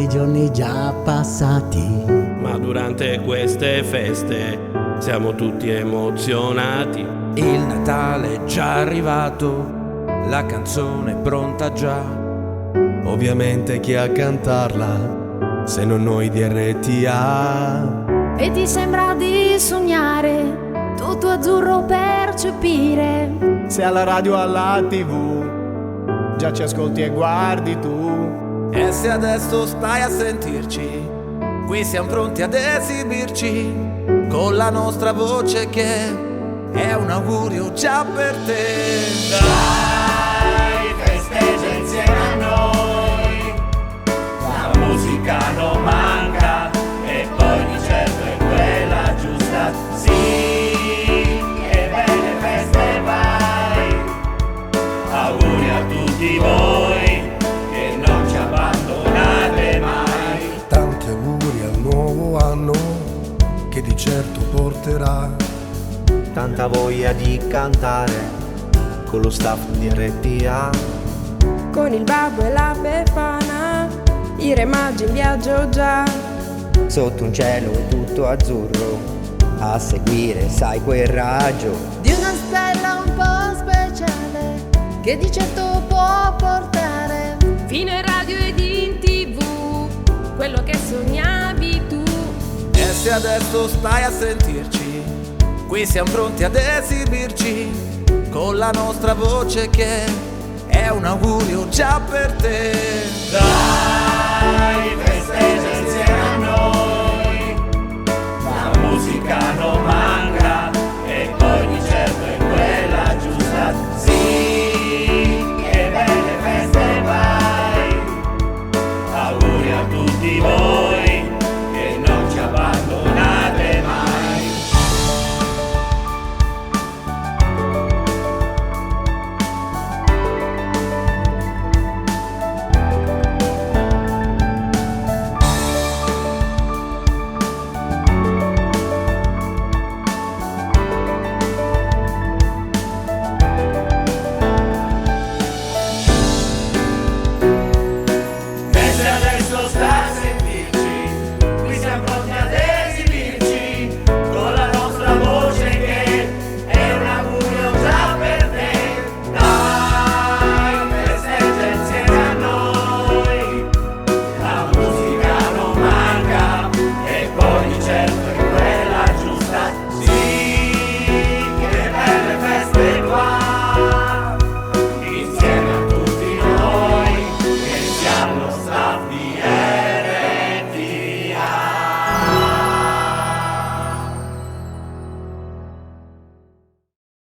tanti giorni già passati. Ma durante queste feste siamo tutti emozionati. Il Natale è già arrivato, la canzone è pronta già. Ovviamente chi a cantarla, se non noi di RTA. E ti sembra di sognare, tutto azzurro percepire. Se alla radio o alla TV già ci ascolti e guardi tu. E se adesso stai a sentirci, qui siamo pronti ad esibirci, con la nostra voce che è un augurio già per te. Dai, festeggia insieme a noi, la musica non manca e poi di certo è quella giusta. Sì, che belle feste vai, auguri a tutti voi, che non ci abbandonate mai. Tanti auguri al nuovo anno, che di certo porterà tanta voglia di cantare con lo staff di RTA. Con il babbo e la befana, i re magi in viaggio già. Sotto un cielo tutto azzurro, a seguire sai quel raggio Di una stella un po' speciale, che di certo può portare fino in radio ed in TV, quello che sognavi tu. E se adesso stai a sentirci, qui siamo pronti ad esibirci, con la nostra voce che è un augurio già per te. Dai, festeggia insieme a noi, la musica non manca e poi di certo è quella giusta. Sì, che belle feste vai, auguri a tutti voi.